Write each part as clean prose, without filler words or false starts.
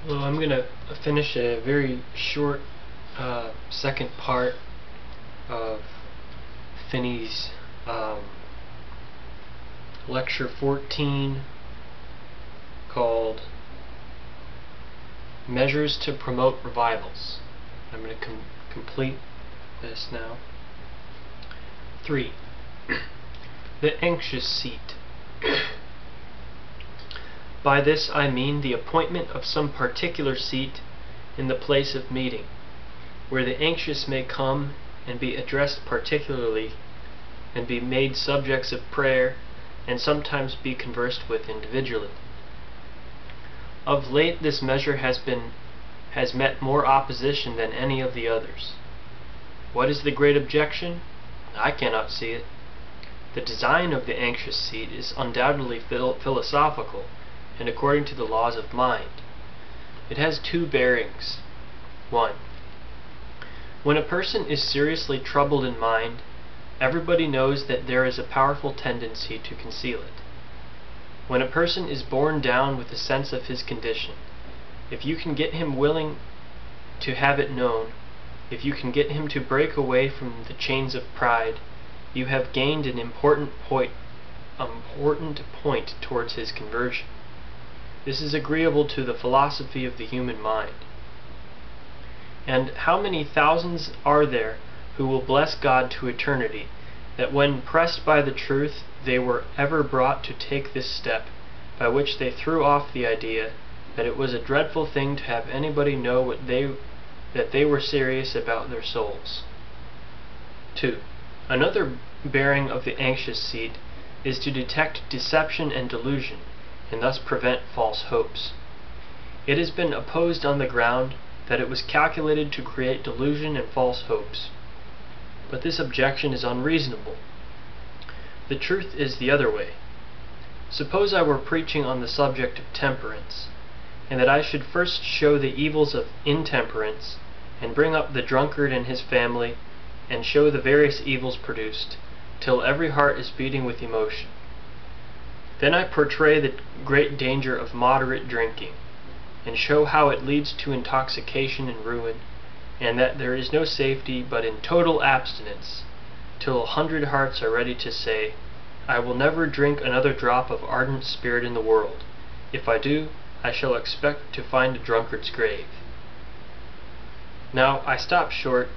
Well, I'm going to finish a very short second part of Finney's lecture 14 called Measures to Promote Revivals. I'm going to complete this now. 3. The anxious seat. By this I mean the appointment of some particular seat in the place of meeting, where the anxious may come and be addressed particularly, and be made subjects of prayer, and sometimes be conversed with individually. Of late this measure has met more opposition than any of the others. What is the great objection? I cannot see it. The design of the anxious seat is undoubtedly philosophical, and according to the laws of mind. It has two bearings. 1. When a person is seriously troubled in mind, everybody knows that there is a powerful tendency to conceal it. When a person is borne down with a sense of his condition, if you can get him willing to have it known, if you can get him to break away from the chains of pride, you have gained an important point towards his conversion. This is agreeable to the philosophy of the human mind. And how many thousands are there who will bless God to eternity, that when pressed by the truth they were ever brought to take this step, by which they threw off the idea that it was a dreadful thing to have anybody know that they were serious about their souls. 2. Another bearing of the anxious seat is to detect deception and delusion, and thus prevent false hopes. It has been opposed on the ground that it was calculated to create delusion and false hopes. But this objection is unreasonable. The truth is the other way. Suppose I were preaching on the subject of temperance, and that I should first show the evils of intemperance, and bring up the drunkard and his family, and show the various evils produced, till every heart is beating with emotion. Then I portray the great danger of moderate drinking, and show how it leads to intoxication and ruin, and that there is no safety but in total abstinence, till 100 hearts are ready to say, I will never drink another drop of ardent spirit in the world. If I do, I shall expect to find a drunkard's grave. Now I stop short,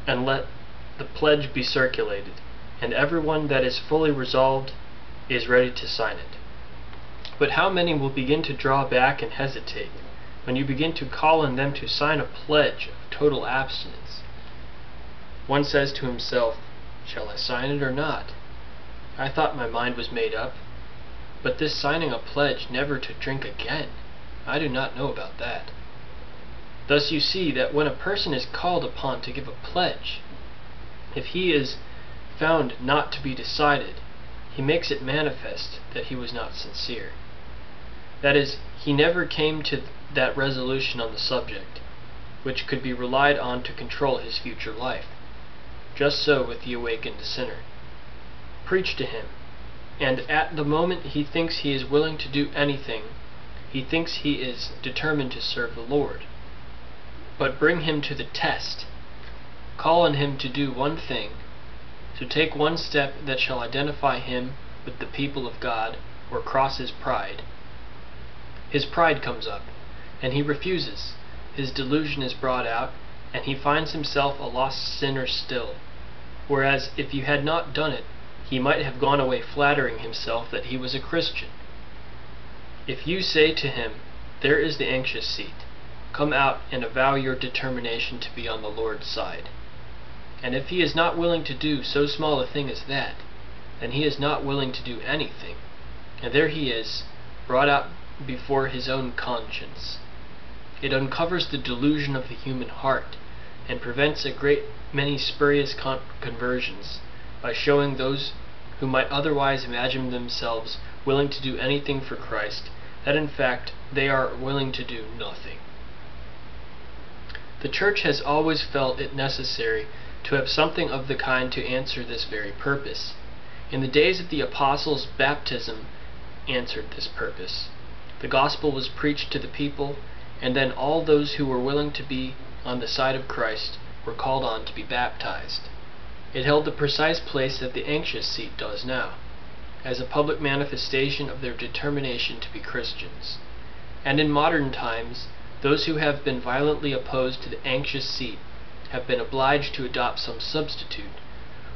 and let the pledge be circulated, and everyone that is fully resolved is ready to sign it. But how many will begin to draw back and hesitate when you begin to call on them to sign a pledge of total abstinence? One says to himself, shall I sign it or not? I thought my mind was made up. But this signing a pledge never to drink again, I do not know about that. Thus you see that when a person is called upon to give a pledge, if he is found not to be decided, he makes it manifest that he was not sincere. That is, he never came to that resolution on the subject, which could be relied on to control his future life. Just so with the awakened sinner. Preach to him, and at the moment he thinks he is willing to do anything, he thinks he is determined to serve the Lord. But bring him to the test. Call on him to do one thing, to take one step that shall identify him with the people of God, or cross his pride. His pride comes up, and he refuses. His delusion is brought out, and he finds himself a lost sinner still. Whereas if you had not done it, he might have gone away flattering himself that he was a Christian. If you say to him, there is the anxious seat, come out and avow your determination to be on the Lord's side. And if he is not willing to do so small a thing as that, then he is not willing to do anything, and there he is, brought out before his own conscience. It uncovers the delusion of the human heart, and prevents a great many spurious conversions, by showing those who might otherwise imagine themselves willing to do anything for Christ, that in fact they are willing to do nothing. The Church has always felt it necessary to have something of the kind to answer this very purpose. In the days of the Apostles, baptism answered this purpose. The gospel was preached to the people, and then all those who were willing to be on the side of Christ were called on to be baptized. It held the precise place that the anxious seat does now, as a public manifestation of their determination to be Christians. And in modern times, those who have been violently opposed to the anxious seat have been obliged to adopt some substitute,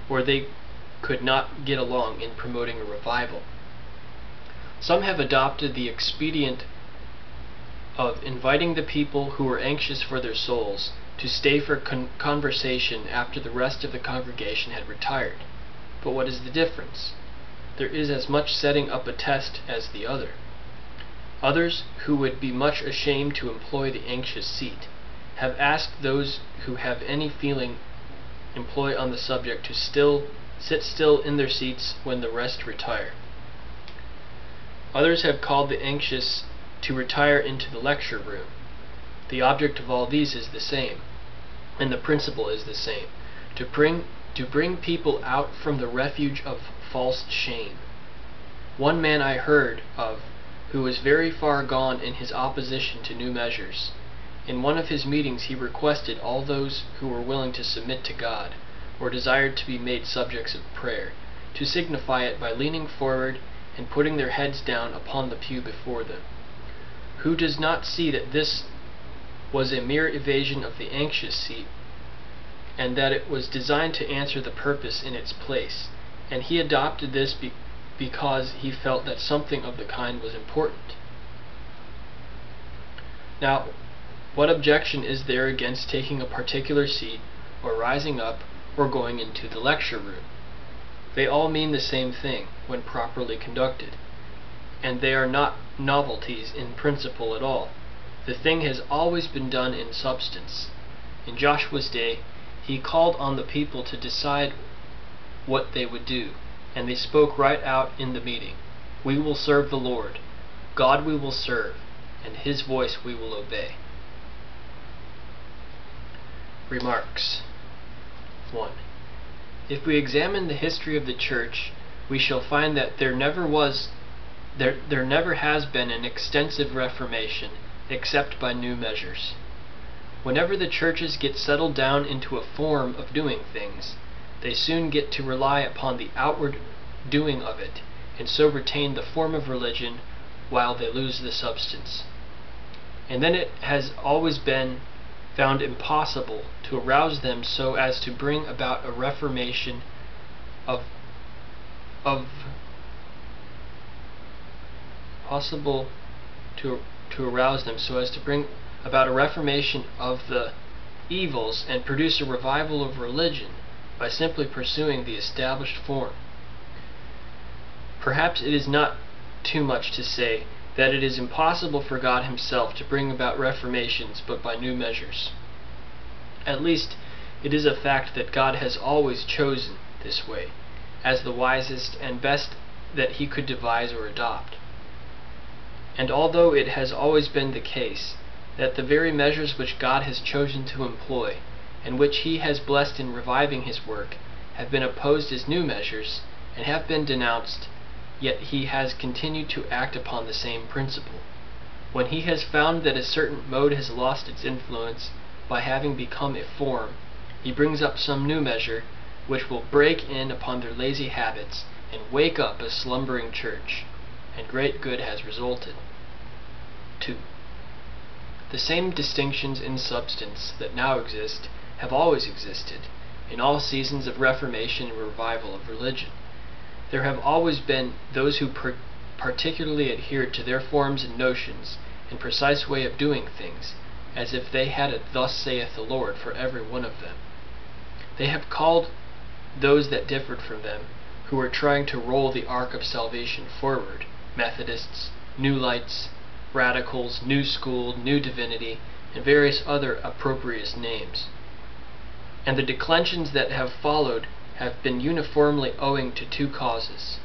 or they could not get along in promoting a revival. Some have adopted the expedient of inviting the people who were anxious for their souls to stay for conversation after the rest of the congregation had retired. But what is the difference? There is as much setting up a test as the other. Others, who would be much ashamed to employ the anxious seat, have asked those who have any feeling employ on the subject to sit still in their seats when the rest retire. Others have called the anxious to retire into the lecture room. The object of all these is the same, and the principle is the same: to bring people out from the refuge of false shame. One man I heard of who was very far gone in his opposition to new measures. In one of his meetings he requested all those who were willing to submit to God, or desired to be made subjects of prayer, to signify it by leaning forward and putting their heads down upon the pew before them. Who does not see that this was a mere evasion of the anxious seat, and that it was designed to answer the purpose in its place, and he adopted this because he felt that something of the kind was important? Now, what objection is there against taking a particular seat, or rising up, or going into the lecture room? They all mean the same thing when properly conducted, and they are not novelties in principle at all. The thing has always been done in substance. In Joshua's day, he called on the people to decide what they would do, and they spoke right out in the meeting: "We will serve the Lord. God we will serve, and His voice we will obey." Remarks. 1. If we examine the history of the Church, we shall find that there never has been an extensive reformation except by new measures. Whenever the churches get settled down into a form of doing things, they soon get to rely upon the outward doing of it, and so retain the form of religion while they lose the substance. And then it has always been found impossible to arouse them so as to bring about a reformation of the evils and produce a revival of religion by simply pursuing the established form. Perhaps it is not too much to say that it is impossible for God Himself to bring about reformations but by new measures. At least, it is a fact that God has always chosen this way, as the wisest and best that He could devise or adopt. And although it has always been the case that the very measures which God has chosen to employ, and which He has blessed in reviving His work, have been opposed as new measures, and have been denounced, yet He has continued to act upon the same principle. When He has found that a certain mode has lost its influence by having become a form, He brings up some new measure which will break in upon their lazy habits and wake up a slumbering church, and great good has resulted. 2. The same distinctions in substance that now exist have always existed in all seasons of reformation and revival of religion. There have always been those who particularly adhered to their forms and notions and precise way of doing things, as if they had a "Thus saith the Lord" for every one of them. They have called those that differed from them, who were trying to roll the ark of salvation forward, Methodists, New Lights, Radicals, New School, New Divinity, and various other opprobrious names. And the declensions that have followed have been uniformly owing to two causes,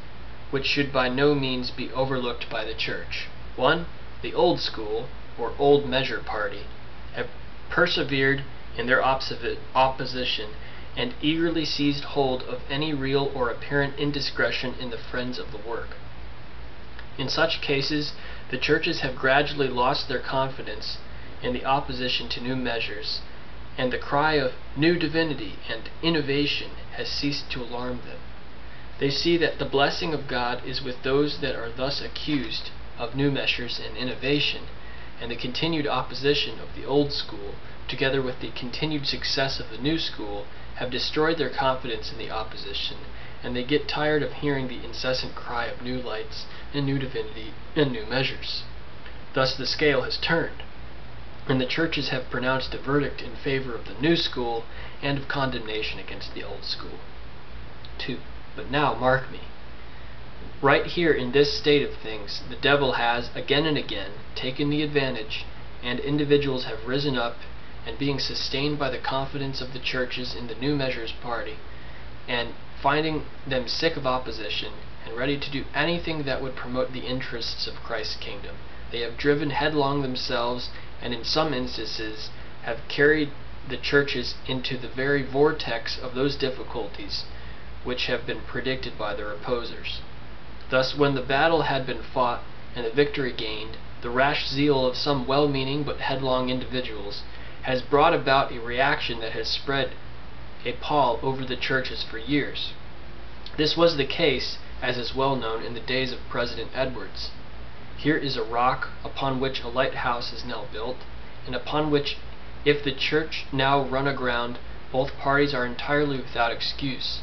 which should by no means be overlooked by the Church. 1. The Old School, or Old Measure Party, have persevered in their opposition and eagerly seized hold of any real or apparent indiscretion in the friends of the work. In such cases, the churches have gradually lost their confidence in the opposition to new measures, and the cry of new divinity and innovation has ceased to alarm them. They see that the blessing of God is with those that are thus accused of new measures and innovation, and the continued opposition of the old school, together with the continued success of the new school, have destroyed their confidence in the opposition, and they get tired of hearing the incessant cry of new lights and new divinity and new measures. Thus the scale has turned, and the churches have pronounced a verdict in favor of the new school and of condemnation against the old school. 2. But now, mark me. Right here in this state of things, the devil has, again and again, taken the advantage, and individuals have risen up, and being sustained by the confidence of the churches in the new measures party, and finding them sick of opposition, and ready to do anything that would promote the interests of Christ's kingdom, they have driven headlong themselves, and in some instances have carried the churches into the very vortex of those difficulties which have been predicted by their opposers. Thus, when the battle had been fought and the victory gained, the rash zeal of some well-meaning but headlong individuals has brought about a reaction that has spread a pall over the churches for years. This was the case, as is well known, in the days of President Edwards. Here is a rock upon which a lighthouse is now built, and upon which, if the church now run aground, both parties are entirely without excuse.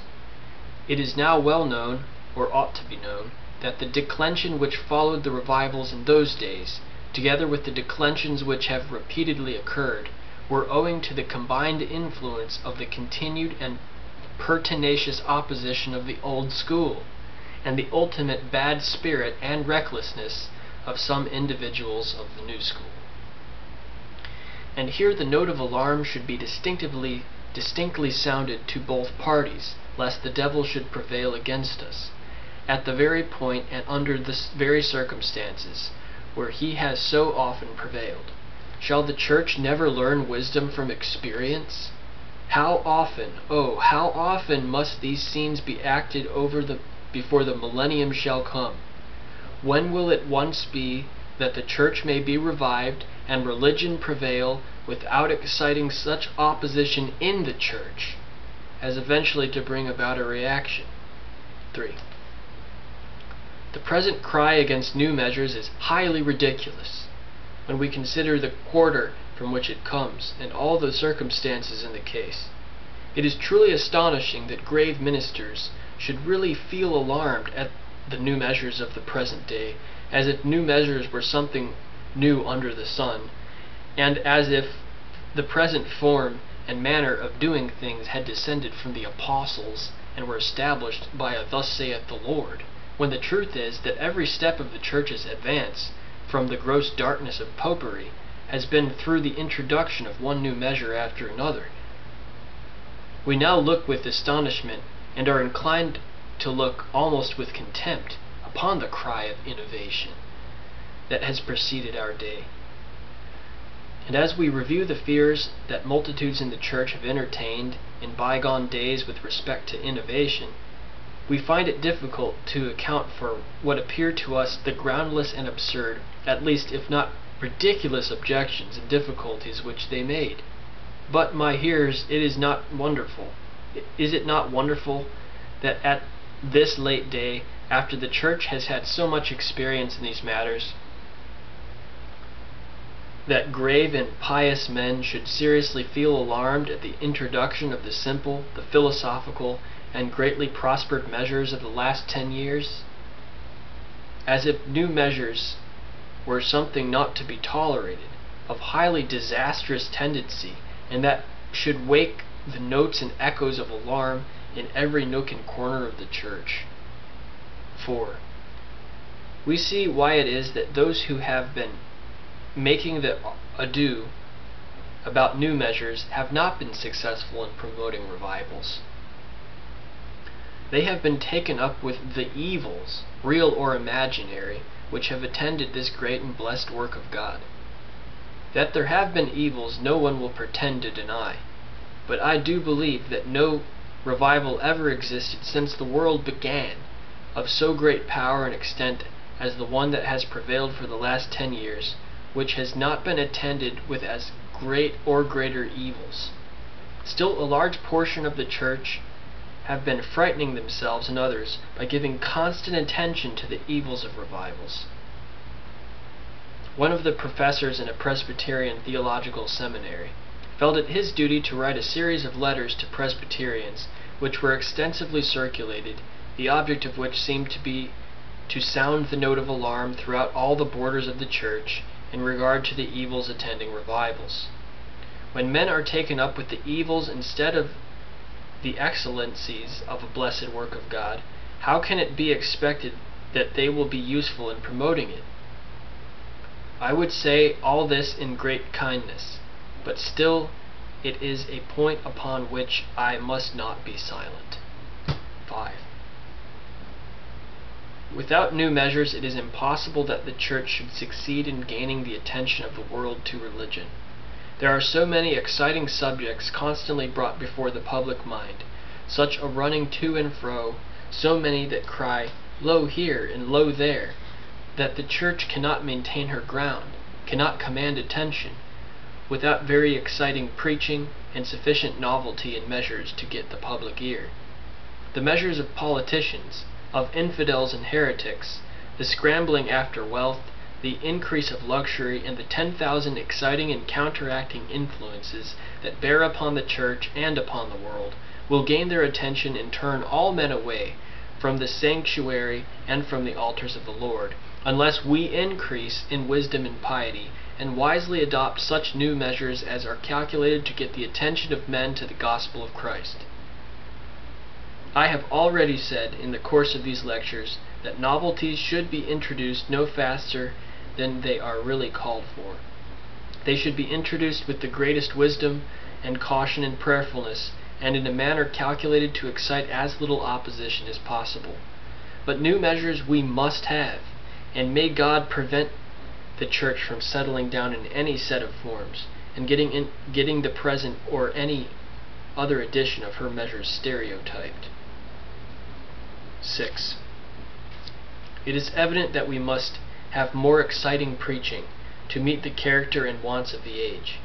It is now well known, or ought to be known, that the declension which followed the revivals in those days, together with the declensions which have repeatedly occurred, were owing to the combined influence of the continued and pertinacious opposition of the old school, and the ultimate bad spirit and recklessness of some individuals of the new school. And here the note of alarm should be distinctly sounded to both parties, lest the devil should prevail against us, at the very point and under the very circumstances where he has so often prevailed. Shall the church never learn wisdom from experience? How often, oh, how often must these scenes be acted over before the millennium shall come? When will it once be that the church may be revived and religion prevail without exciting such opposition in the church as eventually to bring about a reaction? 3. The present cry against new measures is highly ridiculous when we consider the quarter from which it comes and all the circumstances in the case. It is truly astonishing that grave ministers should really feel alarmed at the new measures of the present day, as if new measures were something new under the sun, and as if the present form and manner of doing things had descended from the apostles and were established by a "Thus saith the Lord," when the truth is that every step of the church's advance from the gross darkness of popery has been through the introduction of one new measure after another. We now look with astonishment, and are inclined to look almost with contempt, upon the cry of innovation that has preceded our day. And as we review the fears that multitudes in the church have entertained in bygone days with respect to innovation, we find it difficult to account for what appear to us the groundless and absurd, at least if not ridiculous, objections and difficulties which they made. But, my hearers, is it not wonderful that at this late day, after the church has had so much experience in these matters, that grave and pious men should seriously feel alarmed at the introduction of the simple, the philosophical, and greatly prospered measures of the last 10 years? As if new measures were something not to be tolerated, of highly disastrous tendency, and that should wake the notes and echoes of alarm in every nook and corner of the church. 4. We see why it is that those who have been making the ado about new measures have not been successful in promoting revivals. They have been taken up with the evils, real or imaginary, which have attended this great and blessed work of God. That there have been evils no one will pretend to deny, but I do believe that no revival ever existed since the world began of so great power and extent as the one that has prevailed for the last 10 years, which has not been attended with as great or greater evils. Still, a large portion of the church have been frightening themselves and others by giving constant attention to the evils of revivals. One of the professors in a Presbyterian theological seminary felt it his duty to write a series of letters to Presbyterians, which were extensively circulated, the object of which seemed to be to sound the note of alarm throughout all the borders of the church in regard to the evils attending revivals. When men are taken up with the evils instead of the excellencies of a blessed work of God, how can it be expected that they will be useful in promoting it? I would say all this in great kindness, but still it is a point upon which I must not be silent. 5. Without new measures, it is impossible that the church should succeed in gaining the attention of the world to religion. There are so many exciting subjects constantly brought before the public mind, such a running to and fro, so many that cry, "Lo here," and "Lo there," that the church cannot maintain her ground, cannot command attention, without very exciting preaching and sufficient novelty in measures to get the public ear. The measures of politicians, of infidels and heretics, the scrambling after wealth, the increase of luxury, and the 10,000 exciting and counteracting influences that bear upon the church and upon the world, will gain their attention and turn all men away from the sanctuary and from the altars of the Lord, unless we increase in wisdom and piety, and wisely adopt such new measures as are calculated to get the attention of men to the gospel of Christ. I have already said in the course of these lectures that novelties should be introduced no faster than they are really called for. They should be introduced with the greatest wisdom and caution and prayerfulness, and in a manner calculated to excite as little opposition as possible. But new measures we must have, and may God prevent the church from settling down in any set of forms, and getting the present or any other edition of her measures stereotyped. 6. It is evident that we must have more exciting preaching to meet the character and wants of the age.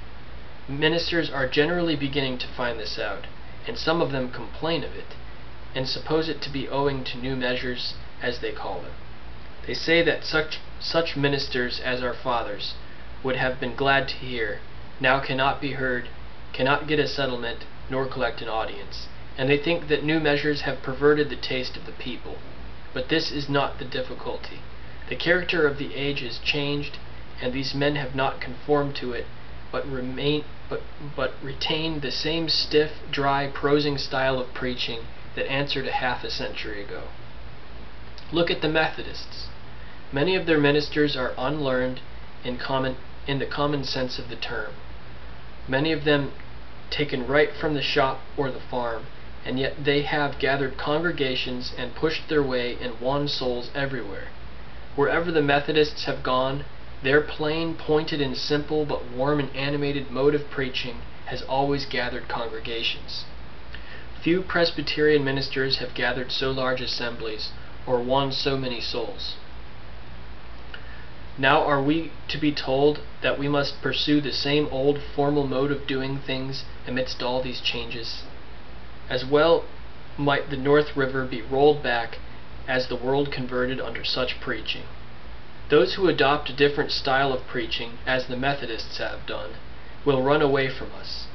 Ministers are generally beginning to find this out, and some of them complain of it, and suppose it to be owing to new measures, as they call them. They say that such ministers as our fathers would have been glad to hear, now cannot be heard, cannot get a settlement, nor collect an audience, and they think that new measures have perverted the taste of the people. But this is not the difficulty. The character of the age is changed, and these men have not conformed to it, but retain the same stiff, dry, prosing style of preaching that answered a half a century ago. Look at the Methodists. Many of their ministers are unlearned in the common sense of the term. Many of them taken right from the shop or the farm, and yet they have gathered congregations and pushed their way and won souls everywhere. Wherever the Methodists have gone, their plain, pointed, and simple, but warm and animated mode of preaching has always gathered congregations. Few Presbyterian ministers have gathered so large assemblies or won so many souls. Now are we to be told that we must pursue the same old formal mode of doing things amidst all these changes? As well might the North River be rolled back as the world converted under such preaching. Those who adopt a different style of preaching, as the Methodists have done, will run away from us.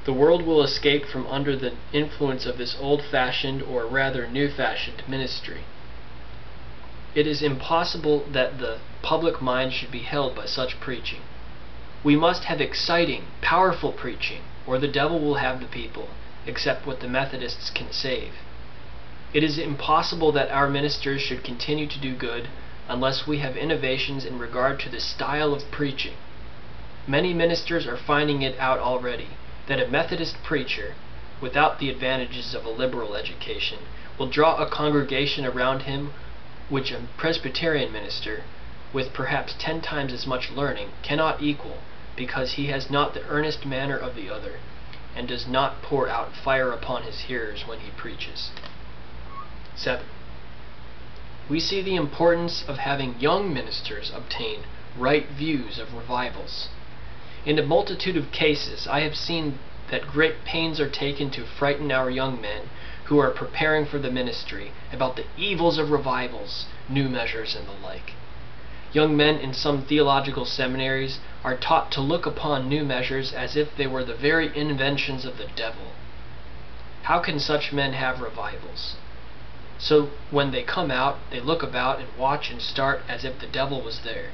The world will escape from under the influence of this old-fashioned, or rather new-fashioned, ministry. It is impossible that the public mind should be held by such preaching. We must have exciting, powerful preaching, or the devil will have the people, except what the Methodists can save. It is impossible that our ministers should continue to do good unless we have innovations in regard to the style of preaching. Many ministers are finding it out already, that a Methodist preacher, without the advantages of a liberal education, will draw a congregation around him which a Presbyterian minister, with perhaps 10 times as much learning, cannot equal, because he has not the earnest manner of the other, and does not pour out fire upon his hearers when he preaches. 7. We see the importance of having young ministers obtain right views of revivals. In a multitude of cases, I have seen that great pains are taken to frighten our young men who are preparing for the ministry about the evils of revivals, new measures, and the like. Young men in some theological seminaries are taught to look upon new measures as if they were the very inventions of the devil. How can such men have revivals? So when they come out, they look about and watch and start as if the devil was there.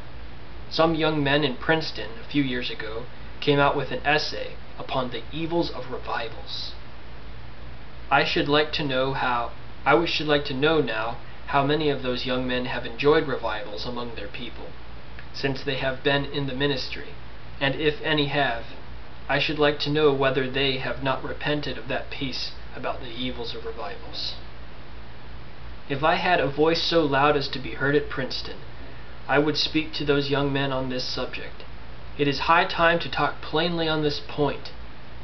Some young men in Princeton, a few years ago, came out with an essay upon the evils of revivals. I should like to know now how many of those young men have enjoyed revivals among their people, since they have been in the ministry, and if any have, I should like to know whether they have not repented of that piece about the evils of revivals. If I had a voice so loud as to be heard at Princeton, I would speak to those young men on this subject. It is high time to talk plainly on this point.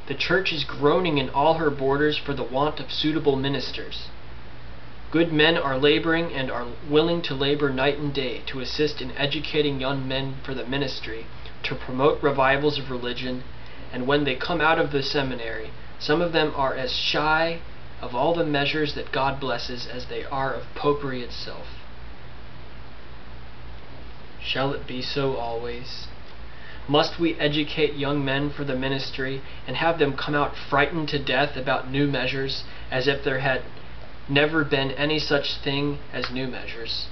The church is groaning in all her borders for the want of suitable ministers. Good men are laboring and are willing to labor night and day to assist in educating young men for the ministry, to promote revivals of religion, and when they come out of the seminary, some of them are as shy of all the measures that God blesses as they are of popery itself. Shall it be so always? Must we educate young men for the ministry and have them come out frightened to death about new measures as if there had never been any such thing as new measures?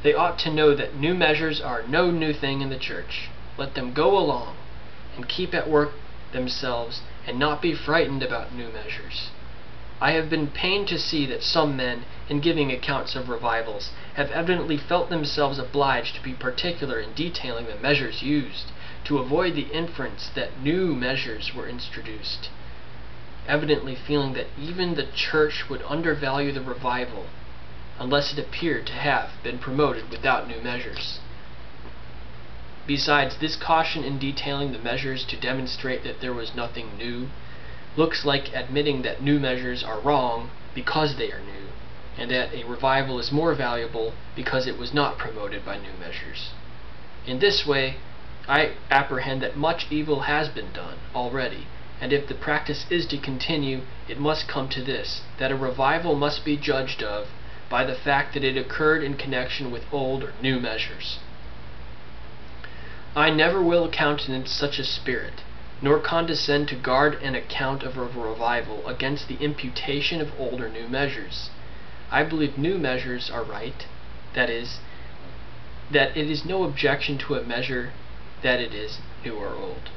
They ought to know that new measures are no new thing in the church. Let them go along and keep at work themselves and not be frightened about new measures. I have been pained to see that some men, in giving accounts of revivals, have evidently felt themselves obliged to be particular in detailing the measures used, to avoid the inference that new measures were introduced, evidently feeling that even the church would undervalue the revival unless it appeared to have been promoted without new measures. Besides, this caution in detailing the measures to demonstrate that there was nothing new looks like admitting that new measures are wrong because they are new, and that a revival is more valuable because it was not promoted by new measures. In this way, I apprehend that much evil has been done already, and if the practice is to continue, it must come to this, that a revival must be judged of by the fact that it occurred in connection with old or new measures. I never will countenance such a spirit, nor condescend to guard an account of a revival against the imputation of old or new measures. I believe new measures are right, that is, that it is no objection to a measure that it is new or old.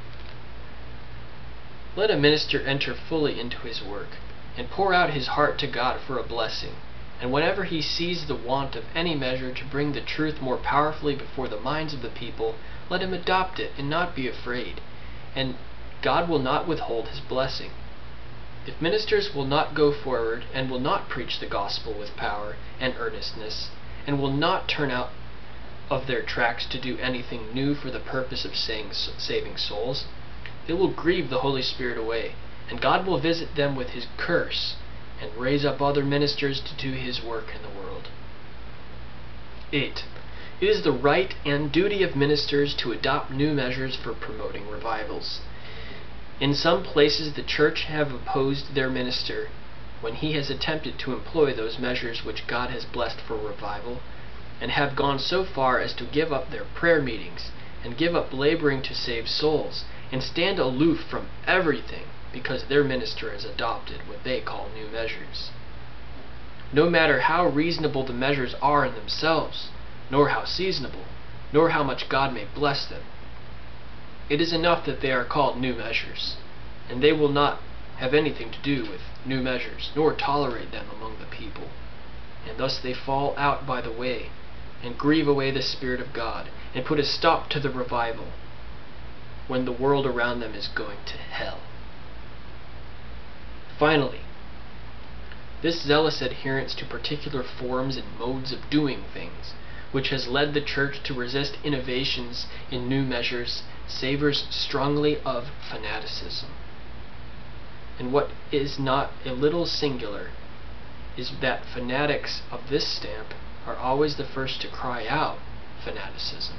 Let a minister enter fully into his work, and pour out his heart to God for a blessing, and whenever he sees the want of any measure to bring the truth more powerfully before the minds of the people, let him adopt it and not be afraid, and God will not withhold his blessing. If ministers will not go forward and will not preach the gospel with power and earnestness, and will not turn out of their tracks to do anything new for the purpose of saving souls, they will grieve the Holy Spirit away, and God will visit them with his curse and raise up other ministers to do his work in the world. 8. It is the right and duty of ministers to adopt new measures for promoting revivals. In some places the church have opposed their minister when he has attempted to employ those measures which God has blessed for revival, and have gone so far as to give up their prayer meetings, and give up laboring to save souls, and stand aloof from everything because their minister has adopted what they call new measures. No matter how reasonable the measures are in themselves, nor how seasonable, nor how much God may bless them, it is enough that they are called new measures, and they will not have anything to do with new measures, nor tolerate them among the people. And thus they fall out by the way, and grieve away the Spirit of God, and put a stop to the revival, when the world around them is going to hell. Finally, this zealous adherence to particular forms and modes of doing things, which has led the church to resist innovations in new measures, savors strongly of fanaticism. And what is not a little singular is that fanatics of this stamp are always the first to cry out fanaticism.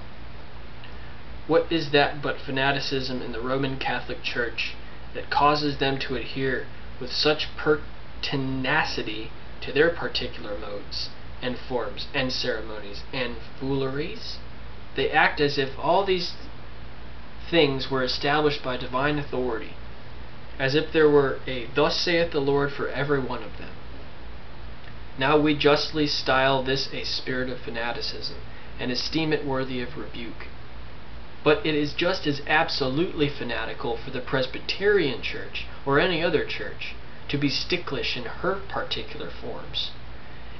What is that but fanaticism in the Roman Catholic Church that causes them to adhere with such pertinacity to their particular modes, and forms, and ceremonies, and fooleries? They act as if all these things were established by divine authority, as if there were a "Thus saith the Lord" for every one of them. Now we justly style this a spirit of fanaticism, and esteem it worthy of rebuke. But it is just as absolutely fanatical for the Presbyterian Church, or any other church, to be sticklish in her particular forms,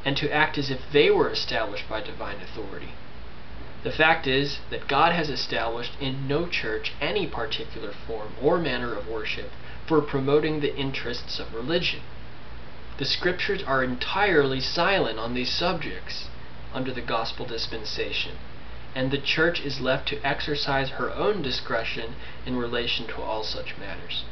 and to act as if they were established by divine authority. The fact is that God has established in no church any particular form or manner of worship for promoting the interests of religion. The Scriptures are entirely silent on these subjects under the gospel dispensation, and the Church is left to exercise her own discretion in relation to all such matters.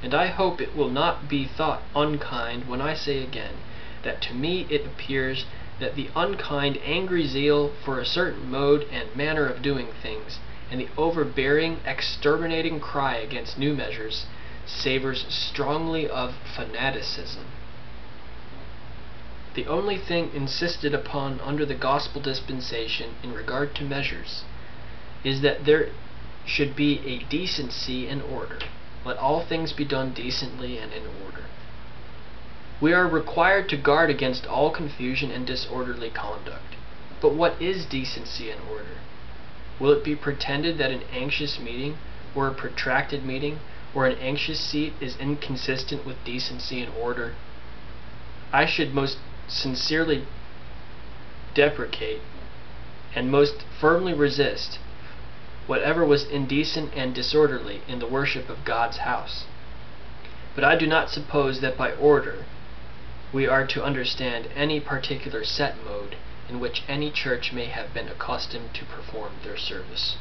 And I hope it will not be thought unkind when I say again that to me it appears that the unkind, angry zeal for a certain mode and manner of doing things, and the overbearing, exterminating cry against new measures, savors strongly of fanaticism. The only thing insisted upon under the gospel dispensation in regard to measures is that there should be a decency and order. Let all things be done decently and in order. We are required to guard against all confusion and disorderly conduct. But what is decency and order? Will it be pretended that an anxious meeting, or a protracted meeting, or an anxious seat is inconsistent with decency and order? I should most sincerely deprecate and most firmly resist whatever was indecent and disorderly in the worship of God's house. But I do not suppose that by order we are to understand any particular set mode in which any church may have been accustomed to perform their service.